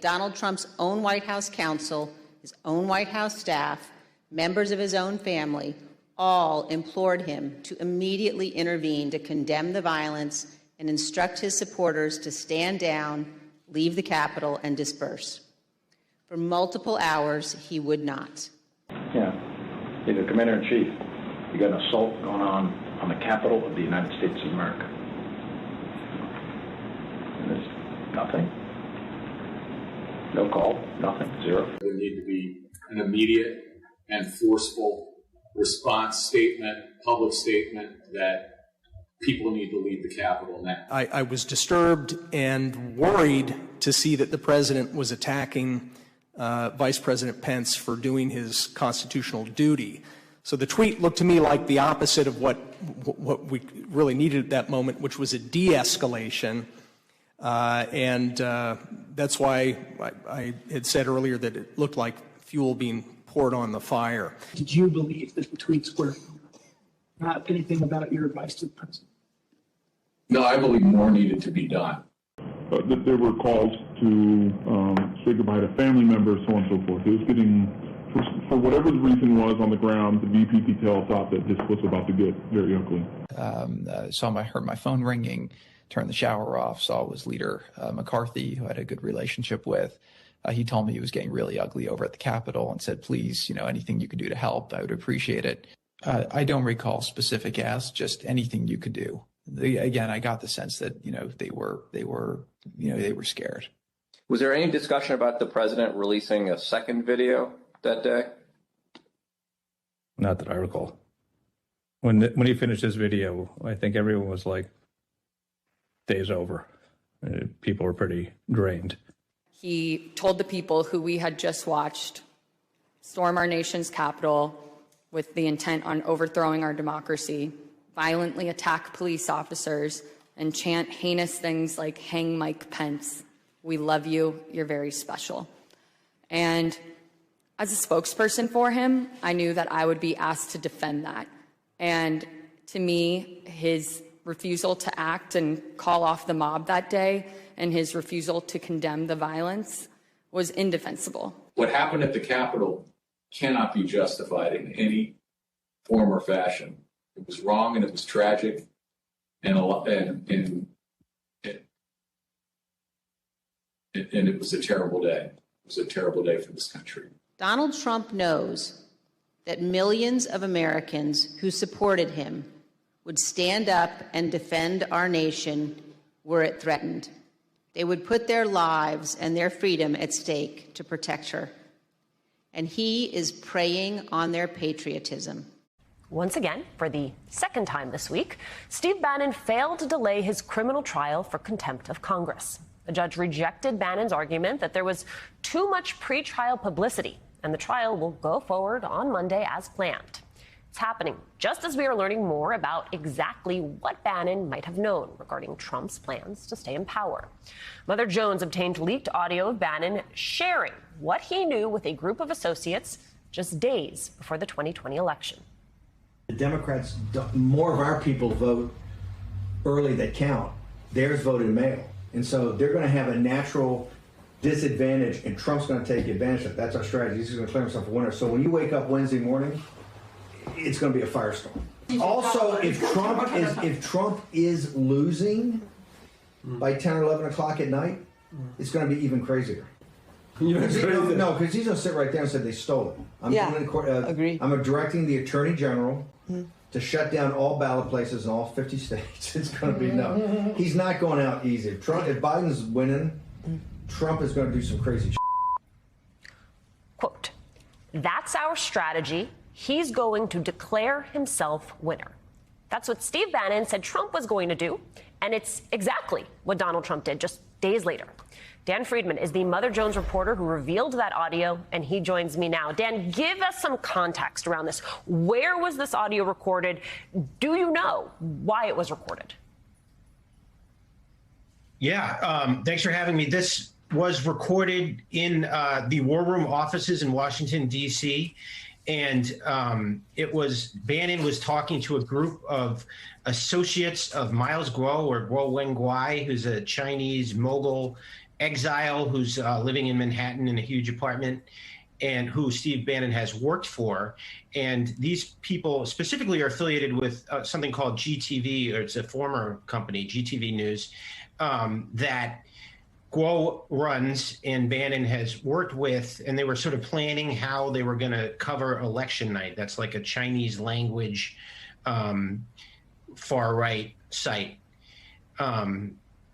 Donald Trump's own White House counsel, his own White House staff, members of his own family, all implored him to immediately intervene to condemn the violence and instruct his supporters to stand down, leave the Capitol, and disperse. For multiple hours, he would not. Yeah, he's a commander-in-chief. You got an assault going on the Capitol of the United States of America. And there's nothing. No call, nothing, zero. There need to be an immediate and forceful response statement, public statement that people need to leave the Capitol now. I was disturbed and worried to see that the president was attacking Vice President Pence for doing his constitutional duty. So the tweet looked to me like the opposite of what we really needed at that moment, which was a de-escalation. And that's why I had said earlier that it looked like fuel being poured on the fire. Did you believe that the tweets were not anything about your advice to the president? No, I believe more needed to be done. That there were calls to say goodbye to family members, so on and so forth. It was getting, for whatever the reason was on the ground, the VP detail thought that this was about to get very ugly. Heard my phone ringing, turned the shower off, saw it was Leader McCarthy, who I had a good relationship with. He told me it was getting really ugly over at the Capitol and said, please, anything you could do to help, I would appreciate it. I don't recall specific asks, just anything you could do. Again, I got the sense that, they were scared. Was there any discussion about the president releasing a second video that day? Not that I recall. When he finished his video, I think everyone was like, day's over. People were pretty drained. He told the people who we had just watched storm our nation's Capitol with the intent on overthrowing our democracy, violently attack police officers, and chant heinous things like, hang Mike Pence. We love you. You're very special. And as a spokesperson for him, I knew that I would be asked to defend that. And to me, his refusal to act and call off the mob that day and his refusal to condemn the violence was indefensible. What happened at the Capitol cannot be justified in any form or fashion. It was wrong and it was tragic, and it was a terrible day. It was a terrible day for this country. Donald Trump knows that millions of Americans who supported him would stand up and defend our nation were it threatened. They would put their lives and their freedom at stake to protect her. And he is preying on their patriotism. Once again, for the second time this week, Steve Bannon failed to delay his criminal trial for contempt of Congress. A judge rejected Bannon's argument that there was too much pretrial publicity, and the trial will go forward on Monday as planned. It's happening just as we are learning more about exactly what Bannon might have known regarding Trump's plans to stay in power. Mother Jones obtained leaked audio of Bannon sharing what he knew with a group of associates just days before the 2020 election. The Democrats, more of our people vote early that count. Theirs voted mail. And so they're going to have a natural disadvantage, and Trump's going to take advantage of it. That's our strategy. He's going to declare himself a winner. So when you wake up Wednesday morning, it's going to be a firestorm. Also, if Trump is losing by 10 or 11 o'clock at night, it's going to be even crazier. No, because he's going to sit right there and say they stole it. I'm directing the Attorney General to shut down all ballot places in all 50 states. It's going to be no. He's not going out easy. If Biden's winning, Trump is going to do some crazy shit. Quote, that's our strategy. He's going to declare himself winner. That's what Steve Bannon said Trump was going to do, and it's exactly what Donald Trump did just days later. Dan Friedman is the Mother Jones reporter who revealed that audio, and he joins me now. Dan, give us some context around this. Where was this audio recorded? Do you know why it was recorded? Yeah, thanks for having me. This was recorded in the War Room offices in Washington, D.C., and Bannon was talking to a group of associates of Miles Guo, or Guo Wenguai, who's a Chinese mogul exile who's living in Manhattan in a huge apartment, and who Steve Bannon has worked for. And these people specifically are affiliated with something called GTV, or it's a former company, GTV News, that Guo runs and Bannon has worked with, and they were sort of planning how they were going to cover election night. That's like a Chinese language far-right site.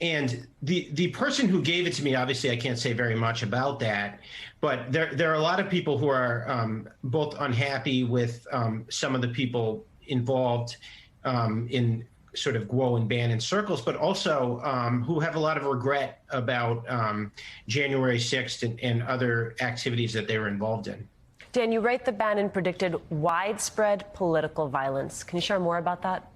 And the person who gave it to me, obviously I can't say very much about that, but there are a lot of people who are both unhappy with some of the people involved in sort of Guo and Bannon circles, but also who have a lot of regret about January 6th and other activities that they were involved in. Dan, you write that Bannon predicted widespread political violence. Can you share more about that?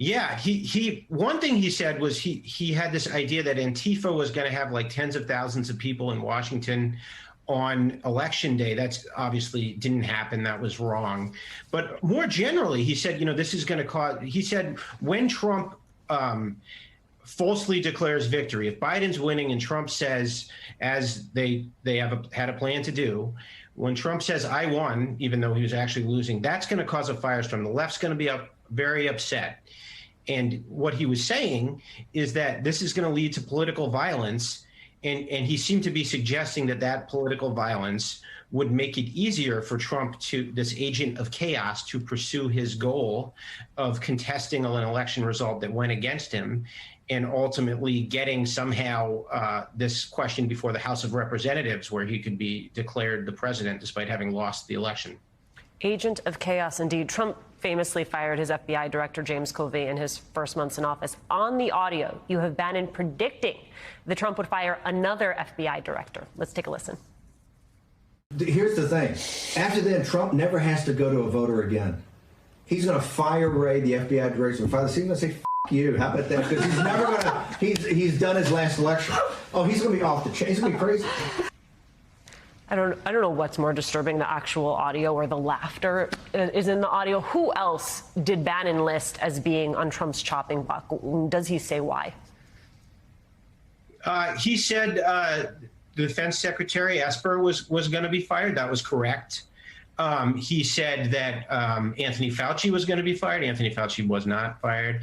Yeah, he one thing he said was he had this idea that Antifa was going to have like tens of thousands of people in Washington on election day. That's obviously didn't happen. That was wrong. But more generally, he said, this is going to cause, he said, when Trump falsely declares victory, if Biden's winning and Trump says, as they had a plan to do, when Trump says, I won, even though he was actually losing, that's going to cause a firestorm. The left's going to be very upset. And what he was saying is that this is going to lead to political violence. And he seemed to be suggesting that political violence would make it easier for Trump, this agent of chaos, to pursue his goal of contesting an election result that went against him and ultimately getting somehow this question before the House of Representatives, where he could be declared the president despite having lost the election. Agent of chaos, indeed. Trump famously fired his FBI director, James Comey, in his first months in office. On the audio, you have Bannon predicting that Trump would fire another FBI director. Let's take a listen. Here's the thing. After then, Trump never has to go to a voter again. He's going to fire Wray, the FBI director, and he's going to say, F you. How about that? Because he's never going to, he's done his last election. Oh, he's going to be off the chain. He's going to be crazy. I don't know what's more disturbing, the actual audio or the laughter is in the audio. Who else did Bannon list as being on Trump's chopping block? Does he say why? He said the defense secretary, Esper, was going to be fired. That was correct. He said that Anthony Fauci was going to be fired. Anthony Fauci was not fired.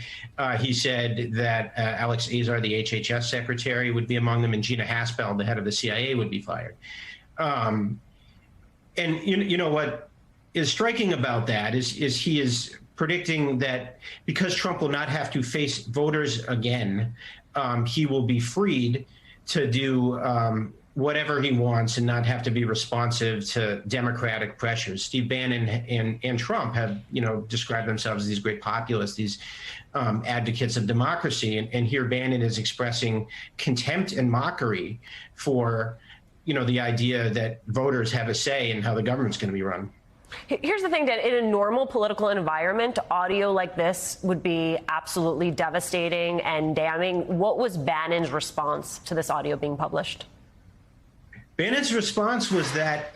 He said that Alex Azar, the HHS secretary, would be among them, and Gina Haspel, the head of the CIA, would be fired. And you know what is striking about that is he is predicting that because Trump will not have to face voters again, he will be freed to do whatever he wants and not have to be responsive to Democratic pressures. Steve Bannon and Trump have, described themselves as these great populists, these advocates of democracy. And here Bannon is expressing contempt and mockery for the idea that voters have a say in how the government's going to be run. Here's the thing, that in a normal political environment, audio like this would be absolutely devastating and damning. What was Bannon's response to this audio being published? Bannon's response was that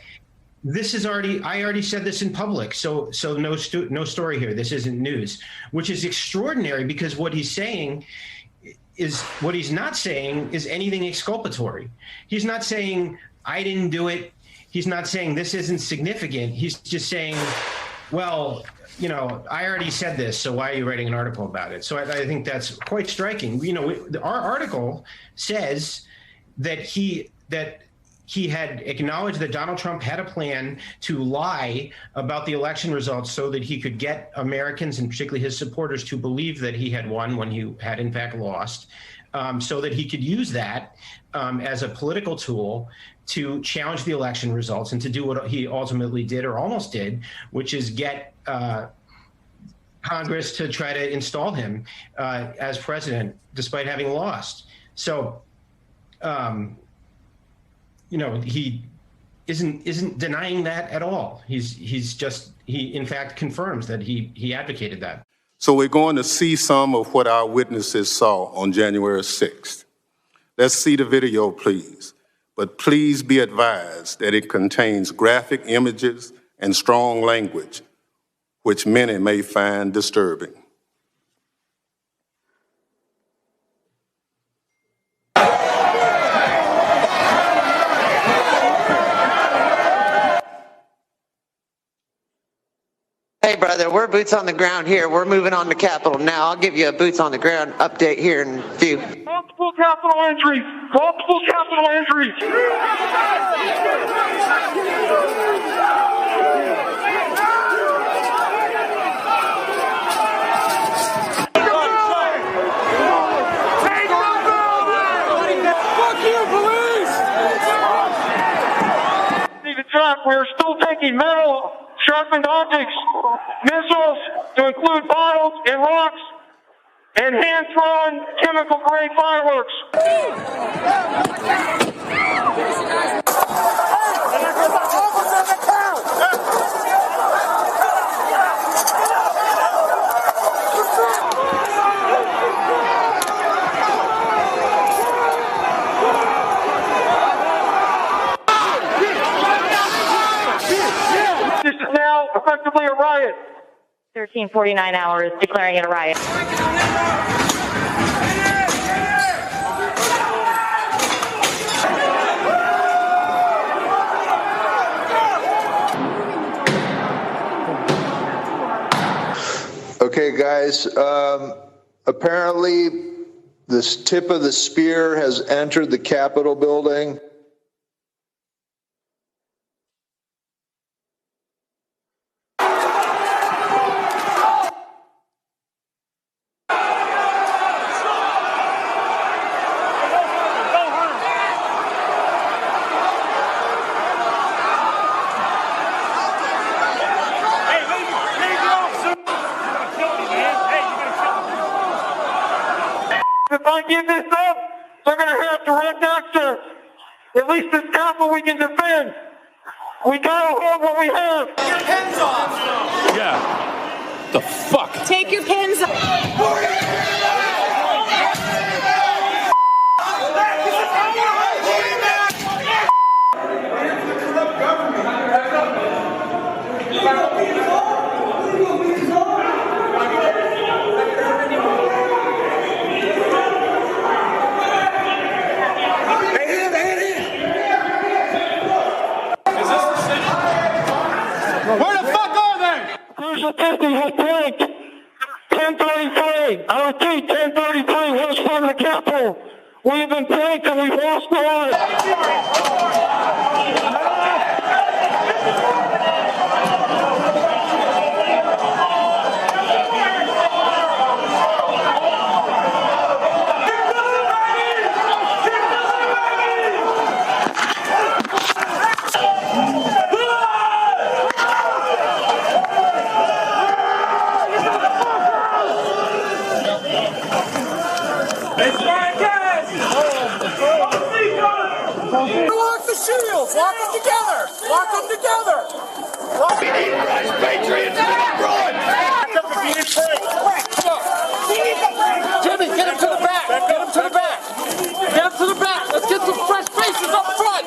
I already said this in public, so no story here. This isn't news, which is extraordinary because what he's not saying is anything exculpatory. He's not saying I didn't do it. He's not saying this isn't significant. He's just saying, well, I already said this, so why are you writing an article about it? So I think that's quite striking. Our article says that he had acknowledged that Donald Trump had a plan to lie about the election results so that he could get Americans, and particularly his supporters, to believe that he had won when he had in fact lost, so that he could use that as a political tool to challenge the election results and to do what he ultimately did, or almost did, which is get Congress to try to install him as president despite having lost. So, he isn't denying that at all. He in fact confirms that he advocated that. So we're going to see some of what our witnesses saw on January 6th. Let's see the video, please. But please be advised that it contains graphic images and strong language, which many may find disturbing. Hey, brother, we're boots on the ground here. We're moving on to Capitol now. I'll give you a boots on the ground update here in a few. Multiple Capitol entries. Multiple Capitol entries. We're still taking metal, sharpened objects, missiles, to include bottles and rocks, and hand-thrown chemical-grade fireworks. This is now effectively a riot. 1349 hours declaring it a riot. Okay, guys, apparently this tip of the spear has entered the Capitol building. If I give this up, they're going to have direct access. At least this Capitol we can defend. We got to hold what we have. Take your pins off. Yeah. The fuck? Take your pins off. Where the fuck are they? There's a person who tanked 1033. I repeat, 1033 was from the Capitol. We've been tanked and we've lost the life. Lock the shields! Lock them together! Lock them together! We need Rush Patriots! We need Run! Jimmy, get him to the back! Get him to the back! Get him to the back! Let's get some fresh faces up front!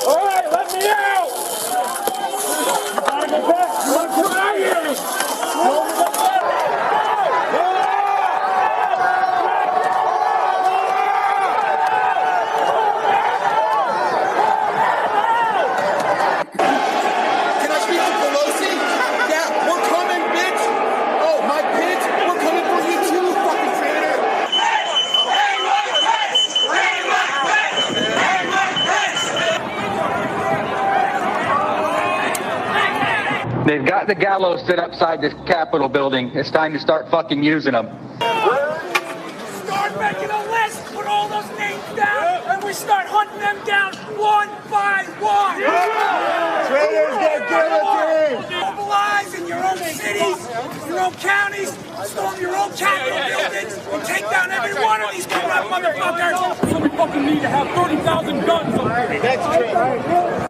All right, let me out! I'm trying! Can I speak to Pelosi? Yeah, we're coming, bitch! Oh, my bitch, we're coming for you too, fucking traitor! They've got the gallows set outside this Capitol building. It's time to start fucking using them. Start making a list, put all those names down, and we start hunting them down one by one. Traitors get guillotined. Mobilize in your own cities, your own counties, storm your own Capitol buildings, and take down every one of these corrupt motherfuckers. So we fucking need to have 30,000 guns up here. That's true.